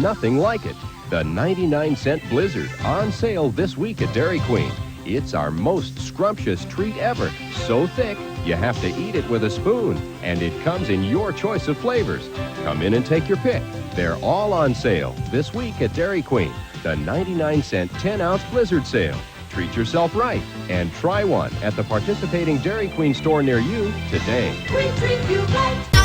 nothing like it. The 99-cent Blizzard, on sale this week at Dairy Queen. It's our most scrumptious treat ever. So thick, you have to eat it with a spoon. And it comes in your choice of flavors. Come in and take your pick. They're all on sale this week at Dairy Queen. The 99-cent 10-ounce Blizzard sale. Treat yourself right and try one at the participating Dairy Queen store near you today. We treat you right.